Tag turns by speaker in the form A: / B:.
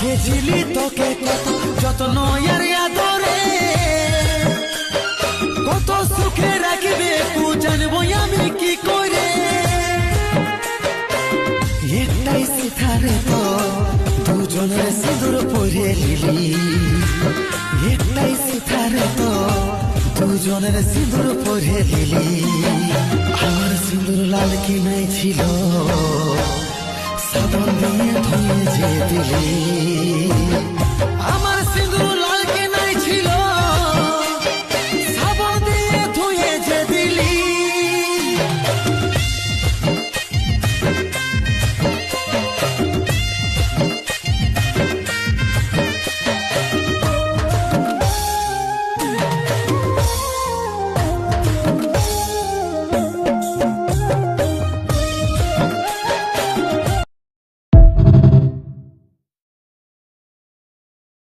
A: বুঝেছিলি তোকে কত যত্ন আর আদরে, কত সুখে রাখবে তু জানবো আমি কি করে। একটাই সিথারে তো দুজনের সিঁদুর পরে লিলি, একটাই সিথারে তো দুজনের সিঁদুর পরে লিলি। আমার সিঁদুর লাল কি নাই ছিল, সাবন দিয়ে ধুয়ে যে দিলি।